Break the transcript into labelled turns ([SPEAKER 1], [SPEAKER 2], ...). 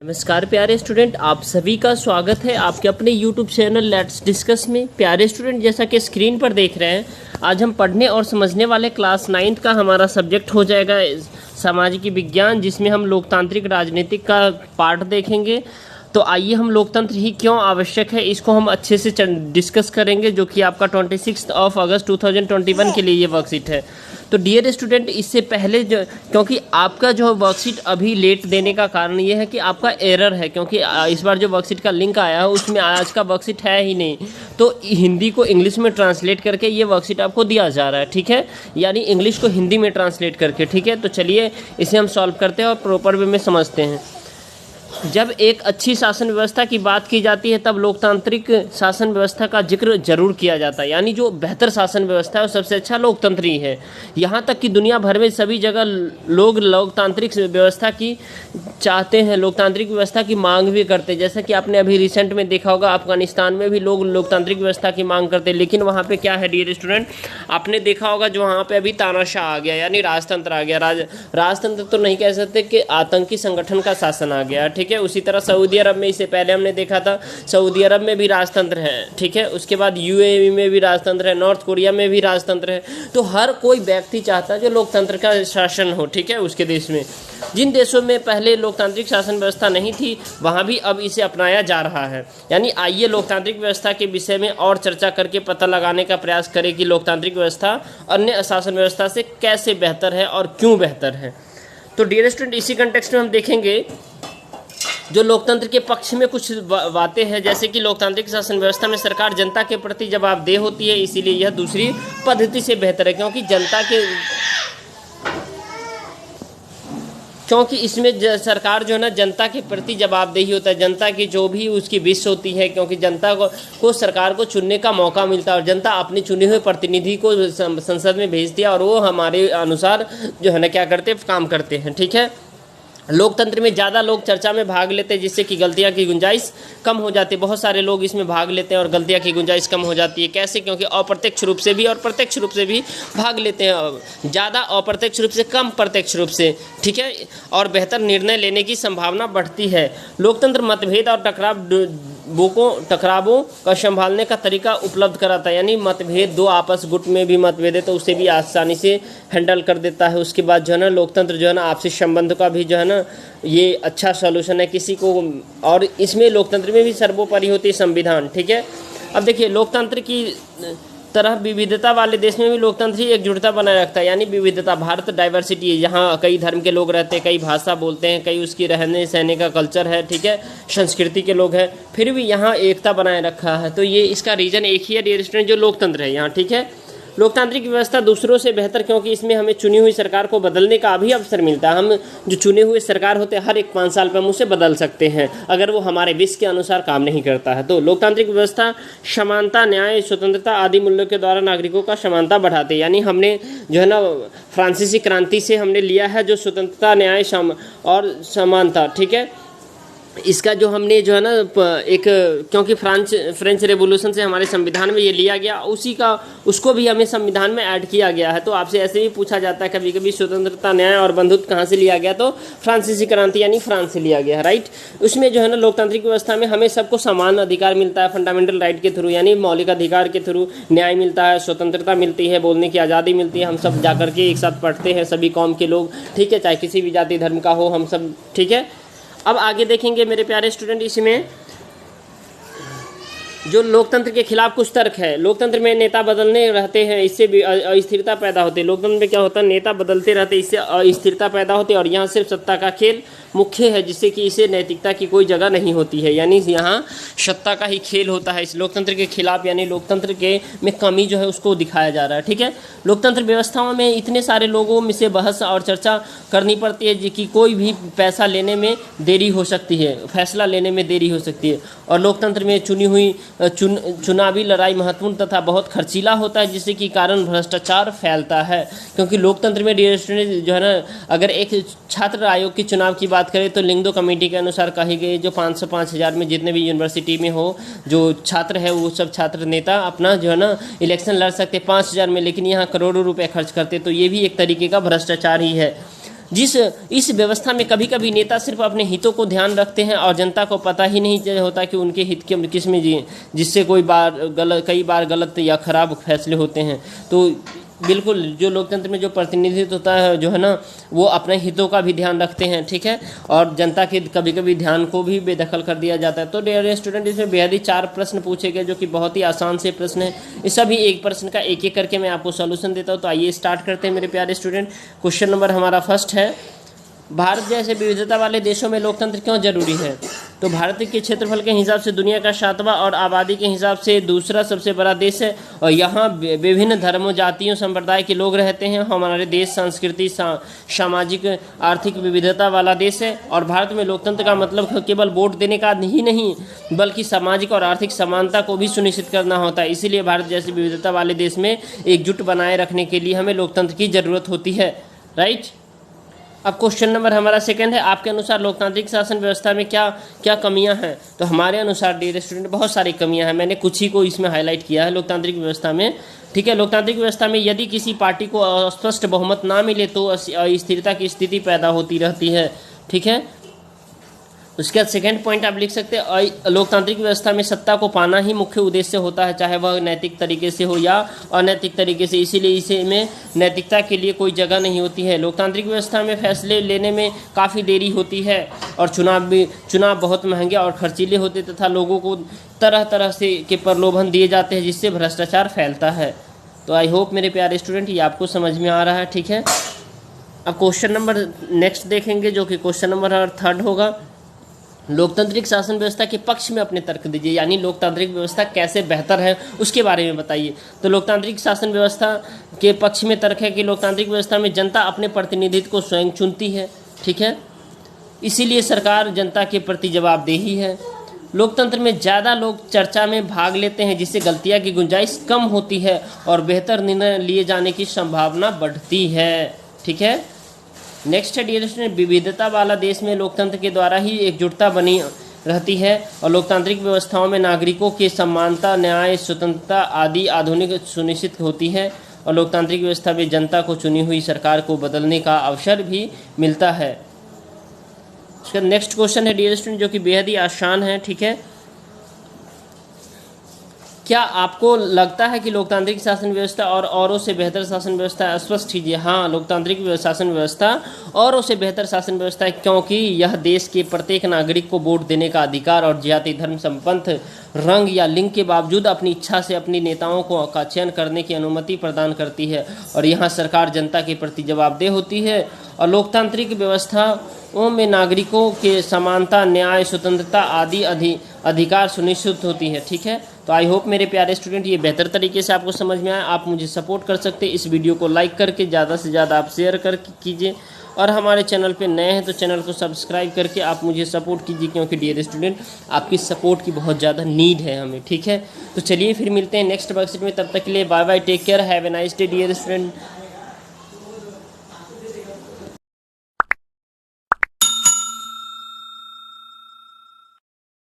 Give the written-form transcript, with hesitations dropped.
[SPEAKER 1] नमस्कार प्यारे स्टूडेंट, आप सभी का स्वागत है आपके अपने YouTube चैनल लेट्स डिस्कस में। प्यारे स्टूडेंट, जैसा कि स्क्रीन पर देख रहे हैं, आज हम पढ़ने और समझने वाले क्लास 9th का हमारा सब्जेक्ट हो जाएगा सामाजिक विज्ञान, जिसमें हम लोकतांत्रिक राजनीतिक का पार्ट देखेंगे। तो आइए हम लोकतंत्र ही क्यों आवश्यक है इसको हम अच्छे से डिस्कस करेंगे, जो कि आपका 26 अगस्त 2021 के लिए ये वर्कशीट है। तो डियर स्टूडेंट, इससे पहले क्योंकि आपका जो वर्कशीट अभी लेट देने का कारण ये है कि आपका एरर है, क्योंकि इस बार जो वर्कशीट का लिंक आया है उसमें आज का वर्कशीट है ही नहीं। तो हिंदी को इंग्लिश में ट्रांसलेट करके ये वर्कशीट आपको दिया जा रहा है, ठीक है, यानी इंग्लिश को हिंदी में ट्रांसलेट करके, ठीक है। तो चलिए इसे हम सॉल्व करते हैं और प्रॉपर वे में समझते हैं। जब एक अच्छी शासन व्यवस्था की बात की जाती है तब लोकतांत्रिक शासन व्यवस्था का जिक्र जरूर किया जाता है, यानी जो बेहतर शासन व्यवस्था है वो सबसे अच्छा लोकतंत्र ही है। यहाँ तक कि दुनिया भर में सभी जगह लोग लोकतांत्रिक व्यवस्था की चाहते हैं, लोकतांत्रिक व्यवस्था की मांग भी करते हैं। जैसा कि आपने अभी रिसेंट में देखा होगा, अफगानिस्तान में भी लोग लोकतांत्रिक व्यवस्था की मांग करते हैं, लेकिन वहाँ पे क्या है डियर स्टूडेंट, आपने देखा होगा जो वहाँ पे अभी तानाशाह आ गया, यानी राजतंत्र आ गया। राजतंत्र तो नहीं कह सकते कि आतंकी संगठन का शासन आ गया, ठीक है। उसी तरह सऊदी अरब में, इससे पहले हमने देखा था सऊदी अरब में भी राजतंत्र है, ठीक है। उसके बाद यूएई में भी राजतंत्र है, नॉर्थ कोरिया में भी राजतंत्र है। तो हर कोई व्यक्ति चाहता है जो लोकतंत्र का शासन हो, ठीक है, उसके देश में। जिन देशों में पहले लोकतांत्रिक शासन व्यवस्था नहीं थी वहाँ भी अब इसे अपनाया जा रहा है। यानी आइए लोकतांत्रिक व्यवस्था के विषय में और चर्चा करके पता लगाने का प्रयास करें कि लोकतांत्रिक व्यवस्था अन्य शासन व्यवस्था से कैसे बेहतर है और क्यों बेहतर है। तो डियर स्टूडेंट, इसी कंटेक्स्ट में हम देखेंगे जो लोकतंत्र के पक्ष में कुछ बातें हैं, जैसे कि लोकतांत्रिक शासन व्यवस्था में सरकार जनता के प्रति जवाबदेह होती है, इसीलिए यह दूसरी पद्धति से बेहतर है, क्योंकि इसमें सरकार जो है ना जनता के प्रति जवाबदेही होता है, जनता की जो भी उसकी विश होती है, क्योंकि जनता को सरकार को चुनने का मौका मिलता है और जनता अपने चुने हुए प्रतिनिधि को संसद में भेजती है और वो हमारे अनुसार जो है ना क्या करते हैं, काम करते हैं, ठीक है। लोकतंत्र में ज़्यादा लोग चर्चा में भाग लेते हैं, जिससे कि गलतियां की गुंजाइश कम हो जाती है। बहुत सारे लोग इसमें भाग लेते हैं और गलतियां की गुंजाइश कम हो जाती है। कैसे? क्योंकि अप्रत्यक्ष रूप से भी और प्रत्यक्ष रूप से भी भाग लेते हैं, ज़्यादा अप्रत्यक्ष रूप से कम प्रत्यक्ष रूप से, ठीक है, और बेहतर निर्णय लेने की संभावना बढ़ती है। लोकतंत्र मतभेद और टकरावों का संभालने का तरीका उपलब्ध कराता है, यानी मतभेद दो आपस गुट में भी मतभेद है तो उसे भी आसानी से हैंडल कर देता है। उसके बाद जो है ना लोकतंत्र जो है ना आपसी संबंध का भी जो है ना ये अच्छा सॉल्यूशन है किसी को, और इसमें लोकतंत्र में भी सर्वोपरि होती है संविधान, ठीक है। अब देखिए, लोकतंत्र की तरह विविधता वाले देश में भी लोकतंत्र ही एकजुटता बनाए रखता है, यानी विविधता, भारत डाइवर्सिटी है, यहाँ कई धर्म के लोग रहते हैं, कई भाषा बोलते हैं, कई उसकी रहने सहने का कल्चर है, ठीक है, संस्कृति के लोग हैं, फिर भी यहाँ एकता बनाए रखा है। तो ये इसका रीजन एक ही है डियर स्टूडेंट, जो लोकतंत्र है यहाँ, ठीक है। लोकतांत्रिक व्यवस्था दूसरों से बेहतर क्योंकि इसमें हमें चुनी हुई सरकार को बदलने का भी अवसर मिलता है। हम जो चुने हुए सरकार होते हैं हर एक 5 साल पर हम उसे बदल सकते हैं अगर वो हमारे विश के अनुसार काम नहीं करता है। तो लोकतांत्रिक व्यवस्था समानता, न्याय, स्वतंत्रता आदि मूल्यों के द्वारा नागरिकों का समानता बढ़ाते हैं, यानी हमने जो है ना फ्रांसीसी क्रांति से हमने लिया है जो स्वतंत्रता, न्याय और समानता, ठीक है। इसका जो हमने जो है ना एक, क्योंकि फ्रेंच रेवोल्यूशन से हमारे संविधान में ये लिया गया, उसको भी हमें संविधान में ऐड किया गया है। तो आपसे ऐसे भी पूछा जाता है कभी कभी स्वतंत्रता, न्याय और बंधुत्व कहाँ से लिया गया, तो फ्रांसीसी क्रांति यानी फ्रांस से लिया गया है, राइट। उसमें जो है ना लोकतांत्रिक व्यवस्था में हमें सबको समान अधिकार मिलता है फंडामेंटल राइट के थ्रू, यानी मौलिक अधिकार के थ्रू, न्याय मिलता है, स्वतंत्रता मिलती है, बोलने की आज़ादी मिलती है, हम सब जाकर के एक साथ पढ़ते हैं सभी कौम के लोग, ठीक है, चाहे किसी भी जाति धर्म का हो, हम सब, ठीक है। अब आगे देखेंगे मेरे प्यारे स्टूडेंट, इसमें जो लोकतंत्र के खिलाफ कुछ तर्क है। लोकतंत्र में नेता बदलने रहते हैं, इससे भी अस्थिरता पैदा होती है। लोकतंत्र में क्या होता है, नेता बदलते रहते, इससे अस्थिरता पैदा होती है और यहाँ सिर्फ सत्ता का खेल मुख्य है, जिससे कि इसे नैतिकता की कोई जगह नहीं होती है, यानी यहाँ सत्ता का ही खेल होता है। इस लोकतंत्र के खिलाफ यानी लोकतंत्र के में कमी जो है उसको दिखाया जा रहा है, ठीक है। लोकतंत्र व्यवस्थाओं में इतने सारे लोगों में से बहस और चर्चा करनी पड़ती है कि कोई भी पैसा लेने में देरी हो सकती है, फैसला लेने में देरी हो सकती है, और लोकतंत्र में चुनी हुई चुनावी लड़ाई महत्वपूर्ण तथा बहुत खर्चीला होता है, जिससे कि कारण भ्रष्टाचार फैलता है। क्योंकि लोकतंत्र में डियर स्टूडेंट जो है ना, अगर एक छात्र आयोग के चुनाव की बात करें तो लिंगदो कमेटी के अनुसार कही गई जो 500-5000 में जितने भी यूनिवर्सिटी में हो जो छात्र है वो सब छात्र नेता अपना जो है ना इलेक्शन लड़ सकते 5000 में, लेकिन यहाँ करोड़ों रुपए खर्च करते, तो ये भी एक तरीके का भ्रष्टाचार ही है। इस व्यवस्था में कभी कभी नेता सिर्फ अपने हितों को ध्यान रखते हैं और जनता को पता ही नहीं होता कि उनके हित के किस में जी, जिससे कई बार गलत या खराब फैसले होते हैं। तो बिल्कुल जो लोकतंत्र में जो प्रतिनिधित्व होता है जो है ना, वो अपने हितों का भी ध्यान रखते हैं, ठीक है, और जनता के कभी कभी ध्यान को भी बेदखल कर दिया जाता है। तो डियर स्टूडेंट, इसमें बेहद ही 4 प्रश्न पूछे गए जो कि बहुत ही आसान से प्रश्न है। इस सभी एक प्रश्न का एक एक करके मैं आपको सोल्यूशन देता हूँ। तो आइए स्टार्ट करते हैं मेरे प्यारे स्टूडेंट। क्वेश्चन नंबर हमारा फर्स्ट है, भारत जैसे विविधता वाले देशों में लोकतंत्र क्यों जरूरी है? तो भारत के क्षेत्रफल के हिसाब से दुनिया का 7वां और आबादी के हिसाब से दूसरा सबसे बड़ा देश है और यहाँ विभिन्न धर्मों, जातियों, संप्रदाय के लोग रहते हैं। हमारे देश संस्कृति, सामाजिक, आर्थिक विविधता वाला देश है और भारत में लोकतंत्र का मतलब केवल वोट देने का ही नहीं बल्कि सामाजिक और आर्थिक समानता को भी सुनिश्चित करना होता है। इसीलिए भारत जैसे विविधता वाले देश में एकजुट बनाए रखने के लिए हमें लोकतंत्र की ज़रूरत होती है, राइट। अब क्वेश्चन नंबर हमारा सेकंड है, आपके अनुसार लोकतांत्रिक शासन व्यवस्था में क्या क्या कमियां हैं? तो हमारे अनुसार डियर स्टूडेंट बहुत सारी कमियां हैं, मैंने कुछ ही को इसमें हाईलाइट किया है लोकतांत्रिक व्यवस्था में, ठीक है। लोकतांत्रिक व्यवस्था में यदि किसी पार्टी को स्पष्ट बहुमत ना मिले तो अस्थिरता की स्थिति पैदा होती रहती है, ठीक है। उसके बाद सेकंड पॉइंट आप लिख सकते हैं, लोकतांत्रिक व्यवस्था में सत्ता को पाना ही मुख्य उद्देश्य होता है, चाहे वह नैतिक तरीके से हो या अनैतिक तरीके से, इसीलिए इसे में नैतिकता के लिए कोई जगह नहीं होती है। लोकतांत्रिक व्यवस्था में फैसले लेने में काफ़ी देरी होती है और चुनाव बहुत महंगे और खर्चीले होते तथा लोगों को तरह तरह से के प्रलोभन दिए जाते हैं जिससे भ्रष्टाचार फैलता है। तो आई होप मेरे प्यारे स्टूडेंट ये आपको समझ में आ रहा है, ठीक है। अब क्वेश्चन नंबर नेक्स्ट देखेंगे जो कि क्वेश्चन नंबर 3 होगा, लोकतांत्रिक शासन व्यवस्था के पक्ष में अपने तर्क दीजिए, यानी लोकतांत्रिक व्यवस्था कैसे बेहतर है उसके बारे में बताइए। तो लोकतांत्रिक शासन व्यवस्था के पक्ष में तर्क है कि लोकतांत्रिक व्यवस्था में जनता अपने प्रतिनिधित्व को स्वयं चुनती है, ठीक है, इसीलिए सरकार जनता के प्रति जवाबदेही है। लोकतंत्र में ज़्यादा लोग चर्चा में भाग लेते हैं जिससे गलतियाँ की गुंजाइश कम होती है और बेहतर निर्णय लिए जाने की संभावना बढ़ती है, ठीक है। नेक्स्ट है डियर स्टूडेंट, विविधता वाला देश में लोकतंत्र के द्वारा ही एकजुटता बनी रहती है और लोकतांत्रिक व्यवस्थाओं में नागरिकों की समानता, न्याय, स्वतंत्रता आदि आधुनिक सुनिश्चित होती है और लोकतांत्रिक व्यवस्था में जनता को चुनी हुई सरकार को बदलने का अवसर भी मिलता है। उसका नेक्स्ट क्वेश्चन है डियर स्टूडेंट जो कि बेहद ही आसान है, ठीक है। क्या आपको लगता है कि लोकतांत्रिक शासन व्यवस्था और औरों से बेहतर शासन व्यवस्था? स्पष्ट कीजिए। हाँ, लोकतांत्रिक शासन व्यवस्था औरों से बेहतर शासन व्यवस्था है क्योंकि यह देश के प्रत्येक नागरिक को वोट देने का अधिकार और जाति, धर्म, संपंथ, रंग या लिंग के बावजूद अपनी इच्छा से अपनी नेताओं का चयन करने की अनुमति प्रदान करती है और यहाँ सरकार जनता के प्रति जवाबदेह होती है और लोकतांत्रिक व्यवस्थाओं में नागरिकों के समानता, न्याय, स्वतंत्रता आदि अधिकार सुनिश्चित होती है, ठीक है। तो आई होप मेरे प्यारे स्टूडेंट ये बेहतर तरीके से आपको समझ में आया। आप मुझे सपोर्ट कर सकते हैं, इस वीडियो को लाइक करके ज़्यादा से ज़्यादा आप शेयर कर कीजिए और हमारे चैनल पे नए हैं तो चैनल को सब्सक्राइब करके आप मुझे सपोर्ट कीजिए क्योंकि डियर स्टूडेंट आपकी सपोर्ट की बहुत ज़्यादा नीड है हमें, ठीक है। तो चलिए फिर मिलते हैं नेक्स्ट वर्कशीट में, तब तक के लिए bye bye, take care, have a nice day dear student.